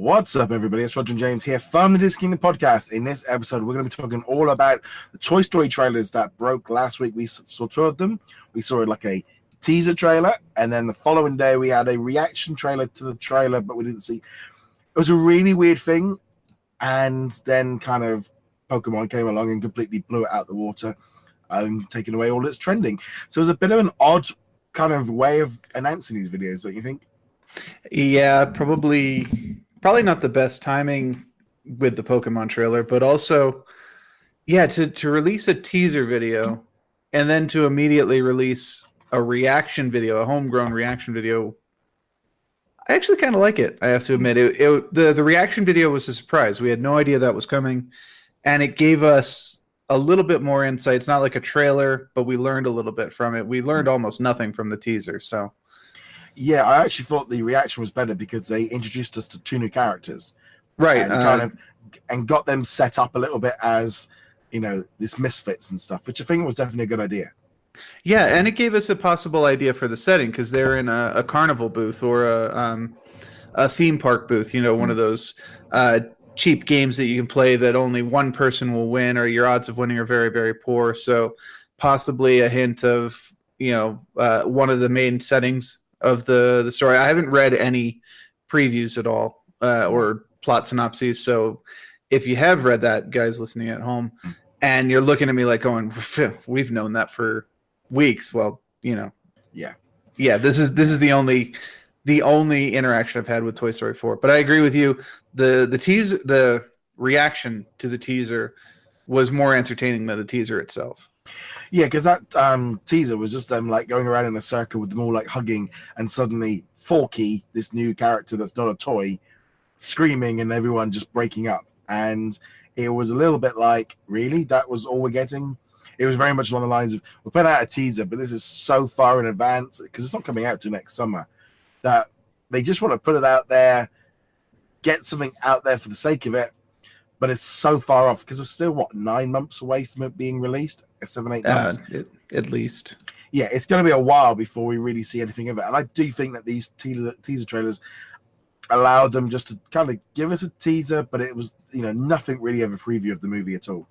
What's up, everybody? It's Roger and James here from the DisKingdom Podcast. In this episode, we're going to be talking all about the Toy Story trailers that broke last week. We saw two of them. We saw like a teaser trailer, and then the following day, we had a reaction trailer to the trailer, but we didn't see. It was a really weird thing, and then kind of Pokemon came along and completely blew it out the water, taking away all its trending. So it was a bit of an odd kind of way of announcing these videos, don't you think? Yeah, probably not the best timing with the Pokemon trailer, but also, yeah, to release a teaser video and then to immediately release a reaction video, a homegrown reaction video. I actually kind of like it, I have to admit. The reaction video was a surprise. We had no idea that was coming, and it gave us a little bit more insight. It's not like a trailer, but we learned a little bit from it. We learned almost nothing from the teaser, so... Yeah, I actually thought the reaction was better because they introduced us to two new characters, right? And got them set up a little bit as, you know, this misfits and stuff, which I think was definitely a good idea. Yeah, and it gave us a possible idea for the setting because they're in a carnival booth or a theme park booth. You know, one of those cheap games that you can play that only one person will win, or your odds of winning are very, very poor. So possibly a hint of, you know, one of the main settings of the story. I haven't read any previews at all or plot synopses. So if you have read that, guys listening at home, and you're looking at me like going, we've known that for weeks. Well, you know, yeah. This is the only interaction I've had with Toy Story 4. But I agree with you. The reaction to the teaser was more entertaining than the teaser itself. Yeah, because that teaser was just them like going around in a circle with them all like hugging, and suddenly Forky, this new character that's not a toy, screaming and everyone just breaking up. And it was a little bit like, really? That was all we're getting? It was very much along the lines of, we're putting out a teaser, but this is so far in advance because it's not coming out till next summer that they just want to put it out there, get something out there for the sake of it. But it's so far off because it's still, 9 months away from it being released? 7-8 months? At least. Yeah, it's going to be a while before we really see anything of it. And I do think that these teaser trailers allowed them just to kind of give us a teaser, but it was, you know, nothing really of a preview of the movie at all.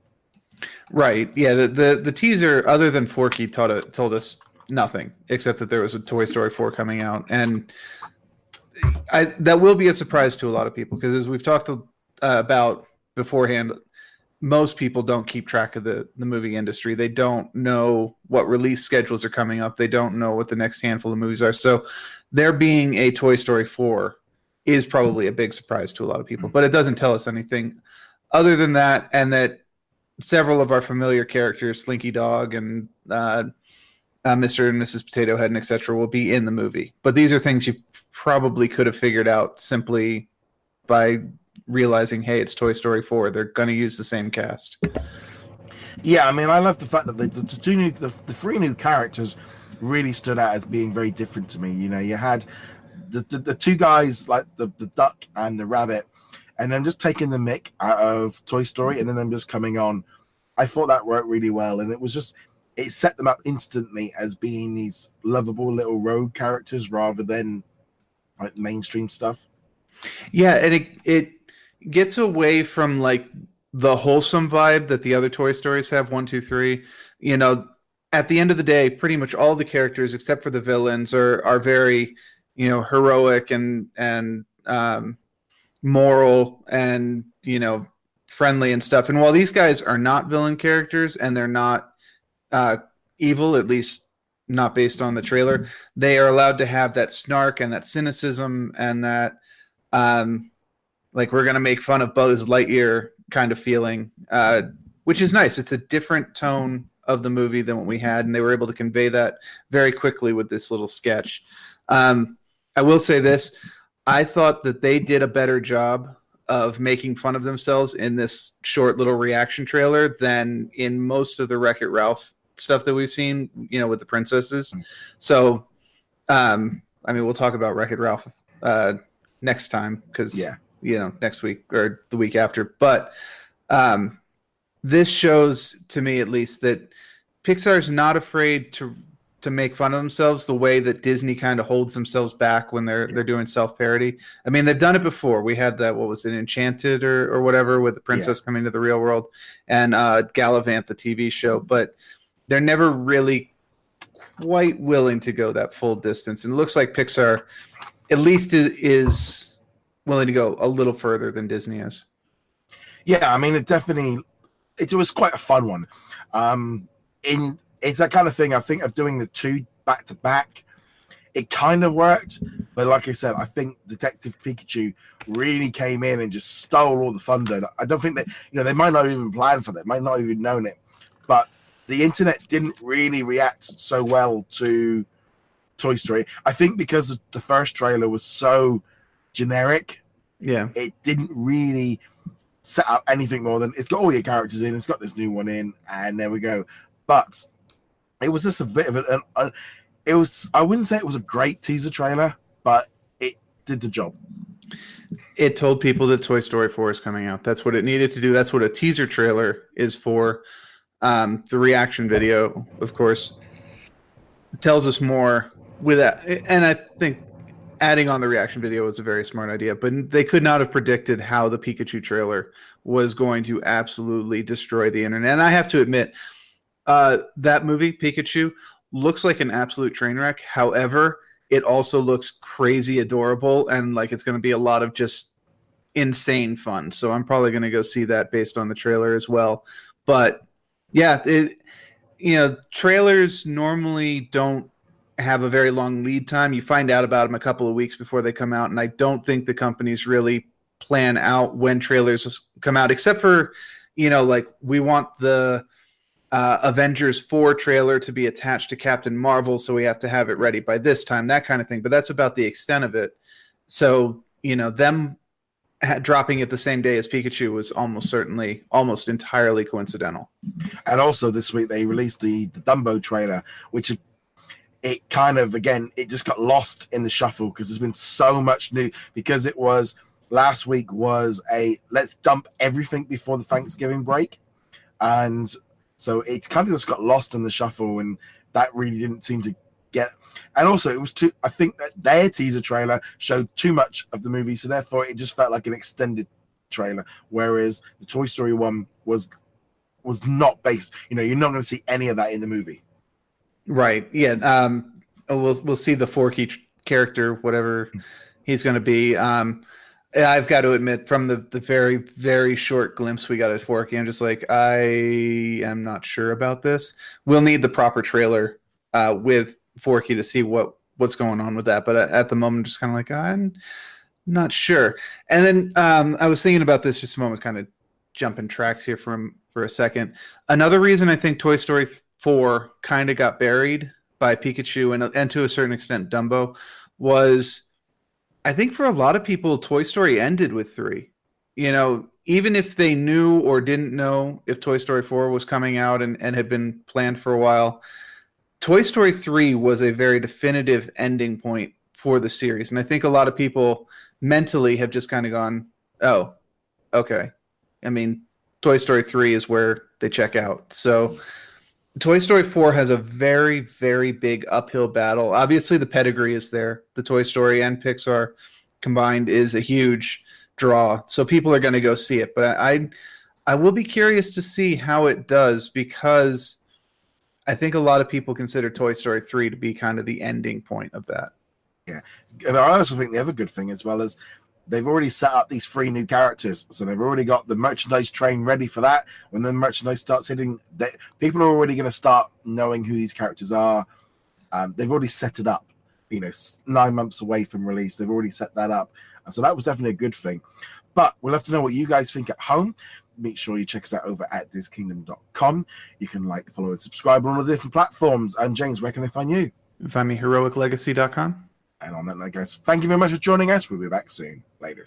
Right. Yeah, the teaser, other than Forky, told us nothing, except that there was a Toy Story 4 coming out. And that will be a surprise to a lot of people because, as we've talked about beforehand, most people don't keep track of the movie industry. They don't know what release schedules are coming up. They don't know what the next handful of movies are. So there being a Toy Story 4 is probably a big surprise to a lot of people. But it doesn't tell us anything other than that, and that several of our familiar characters, Slinky Dog and Mr. and Mrs. Potato Head and etc., will be in the movie. But these are things you probably could have figured out simply by realizing, hey, it's Toy Story 4. They're going to use the same cast. Yeah, I mean, I love the fact that the three new characters really stood out as being very different to me. You know, you had the two guys, like the duck and the rabbit, and then just taking the mick out of Toy Story and then them just coming on. I thought that worked really well, and it set them up instantly as being these lovable little rogue characters rather than like mainstream stuff. Yeah, and it gets away from like the wholesome vibe that the other Toy Stories have, 1, 2, 3. You know, at the end of the day, pretty much all the characters except for the villains are very, you know, heroic and moral and, you know, friendly and stuff. And while these guys are not villain characters and they're not evil, at least not based on the trailer, they are allowed to have that snark and that cynicism and that like we're going to make fun of Buzz Lightyear kind of feeling, which is nice. It's a different tone of the movie than what we had, and they were able to convey that very quickly with this little sketch. I will say this. I thought that they did a better job of making fun of themselves in this short little reaction trailer than in most of the Wreck-It Ralph stuff that we've seen, you know, with the princesses. So, I mean, we'll talk about Wreck-It Ralph next time because, you know, next week or the week after. But this shows, to me at least, that Pixar's not afraid to to make fun of themselves the way that Disney kind of holds themselves back when they're doing self-parody. I mean, they've done it before. We had that, what was it, Enchanted or whatever, with the princess coming to the real world, and Gallivant, the TV show, but they're never really quite willing to go that full distance. And it looks like Pixar at least is willing to go a little further than Disney is. Yeah, I mean, it was quite a fun one. It's that kind of thing. I think of doing the two back to back, it kind of worked, but like I said, I think Detective Pikachu really came in and just stole all the thunder. I don't think that, they might not even plan for that, might not even known it, but the internet didn't really react so well to Toy Story. I think because the first trailer was so generic, it didn't really set up anything more than it's got all your characters in, it's got this new one in, and there we go. But it was just a bit of I wouldn't say it was a great teaser trailer, but it did the job. It told people that Toy Story 4 is coming out. That's what it needed to do. That's what a teaser trailer is for. The reaction video, of course, tells us more with that. And I think adding on the reaction video was a very smart idea, but they could not have predicted how the Pikachu trailer was going to absolutely destroy the internet. And I have to admit, that movie, Pikachu, looks like an absolute train wreck. However, it also looks crazy adorable, and like it's going to be a lot of just insane fun. So I'm probably going to go see that based on the trailer as well. But yeah, trailers normally don't have a very long lead time. You find out about them a couple of weeks before they come out, and I don't think the companies really plan out when trailers come out, except for, like we want the Avengers 4 trailer to be attached to Captain Marvel, so we have to have it ready by this time, that kind of thing. But that's about the extent of it. So, them dropping it the same day as Pikachu was almost entirely coincidental. And also this week they released the Dumbo trailer, which it kind of, again, it just got lost in the shuffle because there's been so much new, because it was last week was let's dump everything before the Thanksgiving break. And so it's kind of just got lost in the shuffle, and that really didn't seem to get. And also, it was I think that their teaser trailer showed too much of the movie, so therefore it just felt like an extended trailer. Whereas the Toy Story one was not based. You're not going to see any of that in the movie. Right. Yeah. We'll see the Forky character, whatever he's going to be. I've got to admit, from the very, very short glimpse we got at Forky, I'm just like, I am not sure about this. We'll need the proper trailer with Forky to see what's going on with that. But at the moment, just kind of like, I'm not sure. And then I was thinking about this just a moment, kind of jumping tracks here for a second. Another reason I think Toy Story 4 kind of got buried by Pikachu and to a certain extent Dumbo was, I think for a lot of people, Toy Story ended with 3. Even if they knew or didn't know if Toy Story 4 was coming out and had been planned for a while, Toy Story 3 was a very definitive ending point for the series. And I think a lot of people mentally have just kind of gone, oh, okay. I mean, Toy Story 3 is where they check out. So Toy Story 4 has a very, very big uphill battle. Obviously, the pedigree is there. The Toy Story and Pixar combined is a huge draw. So people are going to go see it. But I will be curious to see how it does, because I think a lot of people consider Toy Story 3 to be kind of the ending point of that. Yeah. And I also think the other good thing as well is they've already set up these 3 new characters. So they've already got the merchandise train ready for that. When the merchandise starts hitting, people are already going to start knowing who these characters are. They've already set it up. 9 months away from release, they've already set that up. And so that was definitely a good thing. But we'll have to know what you guys think at home. Make sure you check us out over at DisKingdom.com. You can like, follow, and subscribe on all the different platforms. And James, where can they find you? Find me heroiclegacy.com. And on that note, guys, thank you very much for joining us. We'll be back soon. Later.